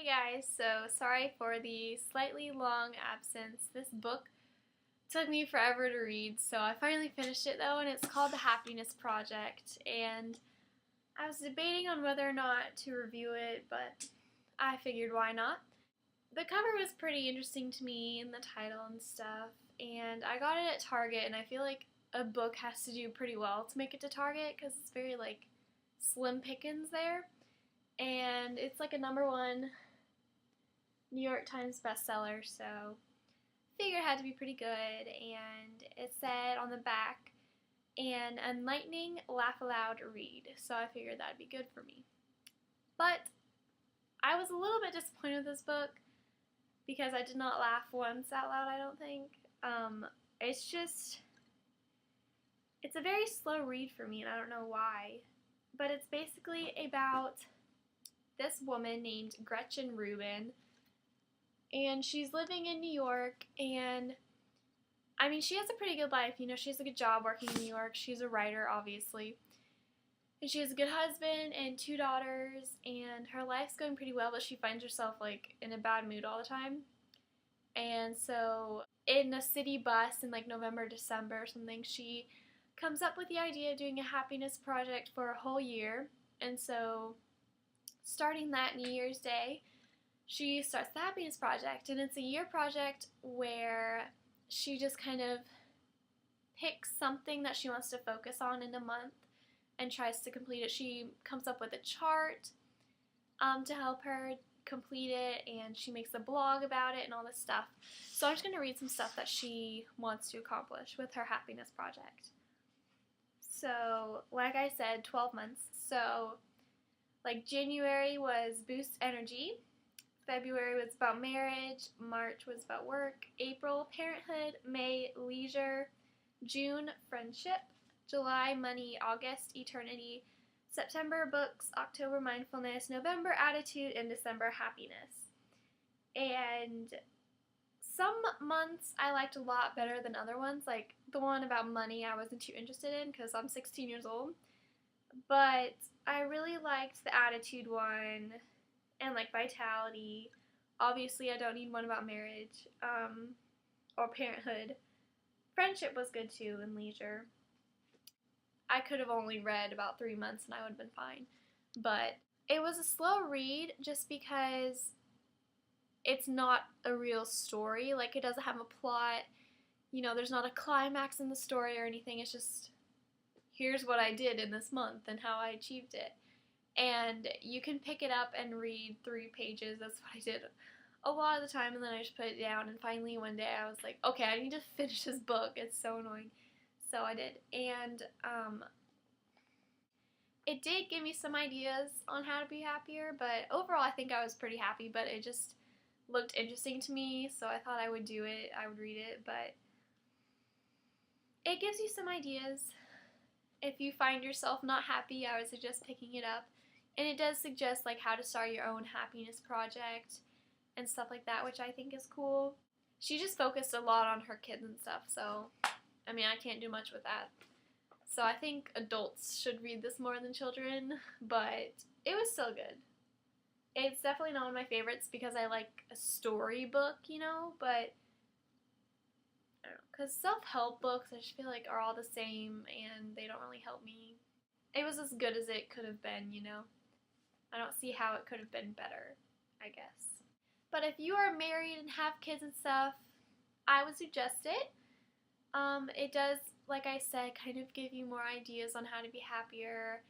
Hey guys, so sorry for the slightly long absence. This book took me forever to read, so I finally finished it though, and it's called The Happiness Project. And I was debating on whether or not to review it, but I figured why not. The cover was pretty interesting to me, and the title and stuff, and I got it at Target, and I feel like a book has to do pretty well to make it to Target because it's very like slim pickings there. And it's like a #1 New York Times bestseller, so figured it had to be pretty good. And it said on the back, an enlightening, laugh aloud read, so I figured that'd be good for me. But I was a little bit disappointed with this book because I did not laugh once out loud, I don't think. It's a very slow read for me, and I don't know why. But it's basically about this woman named Gretchen Rubin, and she's living in New York, and I mean, she has a pretty good life. You know, she has a good job working in New York. She's a writer, obviously. And she has a good husband and 2 daughters, and her life's going pretty well, but she finds herself, like, in a bad mood all the time. And so, in a city bus in, like, November, December or something, she comes up with the idea of doing a happiness project for a whole year. And so, starting that New Year's Day, she starts the Happiness Project, and it's a year project where she just kind of picks something that she wants to focus on in a month and tries to complete it. She comes up with a chart to help her complete it, and she makes a blog about it and all this stuff. So I'm just going to read some stuff that she wants to accomplish with her Happiness Project. So, like I said, 12 months. So, like, January was boost energy. February was about marriage, March was about work, April, parenthood, May, leisure, June, friendship, July, money, August, eternity, September, books, October, mindfulness, November, attitude, and December, happiness. And some months I liked a lot better than other ones. Like, the one about money I wasn't too interested in because I'm 16 years old. But I really liked the attitude one, and like vitality. Obviously, I don't need one about marriage or parenthood. Friendship was good too, and leisure. I could have only read about 3 months and I would have been fine. But it was a slow read just because it's not a real story. Like, it doesn't have a plot. You know, there's not a climax in the story or anything. It's just, here's what I did in this month and how I achieved it. And you can pick it up and read 3 pages. That's what I did a lot of the time, and then I just put it down. And finally one day I was like, okay, I need to finish this book. It's so annoying. So I did. And it did give me some ideas on how to be happier, but overall I think I was pretty happy, but it just looked interesting to me, so I thought I would do it. I would read it, but it gives you some ideas. If you find yourself not happy, I would suggest picking it up. And it does suggest like how to start your own happiness project and stuff like that, which I think is cool. She just focused a lot on her kids and stuff, so I mean, I can't do much with that. So I think adults should read this more than children, but it was still good. It's definitely not one of my favorites because I like a storybook, you know, but I don't know, because self-help books I just feel like are all the same and they don't really help me. It was as good as it could have been, you know. I don't see how it could have been better, I guess. But if you are married and have kids and stuff, I would suggest it. It does, like I said, kind of give you more ideas on how to be happier,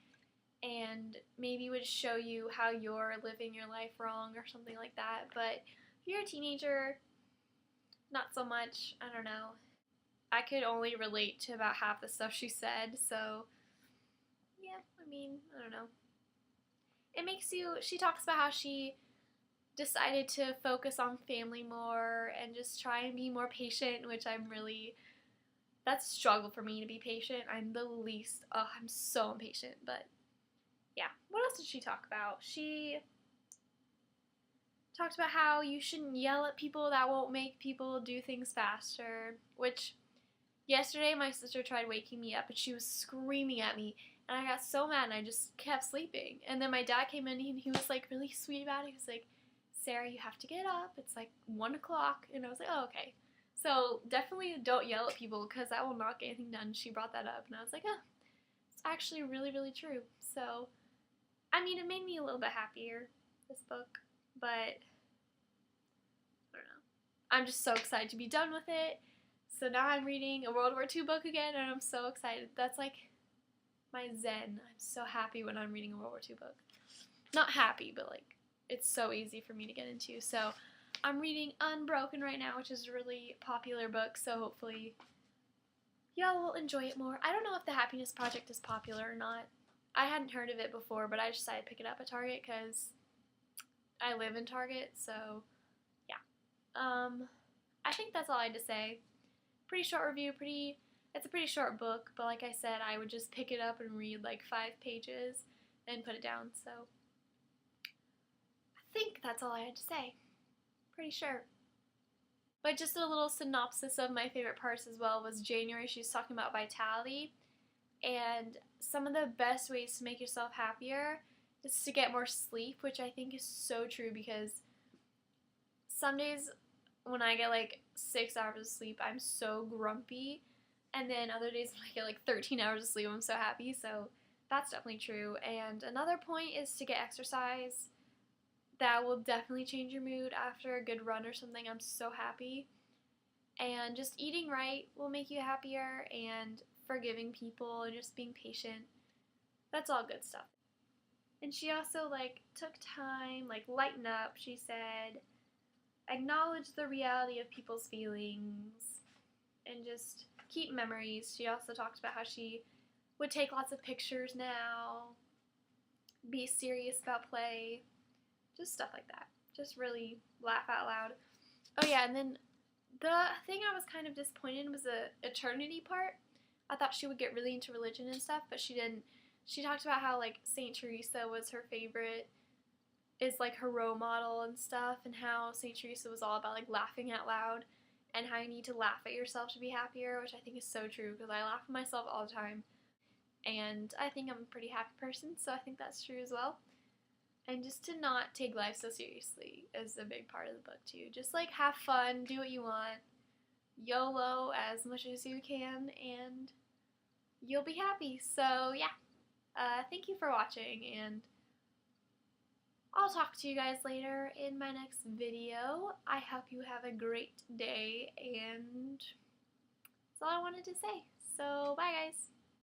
and maybe would show you how you're living your life wrong or something like that. But if you're a teenager, not so much. I don't know. I could only relate to about half the stuff she said, so yeah, I mean, I don't know. It makes you, she talks about how she decided to focus on family more and just try and be more patient, which that's a struggle for me to be patient. I'm the least, I'm so impatient, but yeah. What else did she talk about? She talked about how you shouldn't yell at people. That won't make people do things faster, which yesterday my sister tried waking me up and she was screaming at me, and I got so mad and I just kept sleeping. And then my dad came in and he was like really sweet about it. He was like, Sarah, you have to get up. It's like 1 o'clock. And I was like, oh, okay. So definitely don't yell at people because that will not get anything done. She brought that up and I was like, oh, it's actually really, really true. So, I mean, it made me a little bit happier, this book, but I don't know. I'm just so excited to be done with it. So now I'm reading a World War II book again and I'm so excited. That's like my zen. I'm so happy when I'm reading a World War II book. Not happy, but like it's so easy for me to get into. So I'm reading Unbroken right now, which is a really popular book, so hopefully y'all will enjoy it more. I don't know if The Happiness Project is popular or not. I hadn't heard of it before, but I decided to pick it up at Target because I live in Target, so yeah. I think that's all I had to say. Pretty short review, it's a pretty short book, but like I said, I would just pick it up and read like 5 pages and put it down, so I think that's all I had to say. Pretty sure. But just a little synopsis of my favorite parts as well was January. She's talking about vitality and some of the best ways to make yourself happier is to get more sleep, which I think is so true because some days when I get like 6 hours of sleep, I'm so grumpy, and then other days when I get like 13 hours of sleep, I'm so happy, so that's definitely true. And another point is to get exercise. That will definitely change your mood after a good run or something. I'm so happy. And just eating right will make you happier, and forgiving people and just being patient. That's all good stuff. And she also like took time, like lighten up, she said, acknowledge the reality of people's feelings and just keep memories. She also talked about how she would take lots of pictures now, be serious about play. Just stuff like that. Just really laugh out loud. Oh yeah, and then the thing I was kind of disappointed in was the eternity part. I thought she would get really into religion and stuff, but she didn't. She talked about how like Saint Teresa was her favorite, is like her role model and stuff, and how Saint Teresa was all about like laughing out loud and how you need to laugh at yourself to be happier, which I think is so true because I laugh at myself all the time. And I think I'm a pretty happy person, so I think that's true as well. And just to not take life so seriously is a big part of the book too. Just like have fun, do what you want, YOLO as much as you can, and you'll be happy. So yeah, thank you for watching, and I'll talk to you guys later in my next video. I hope you have a great day, and that's all I wanted to say. So bye guys.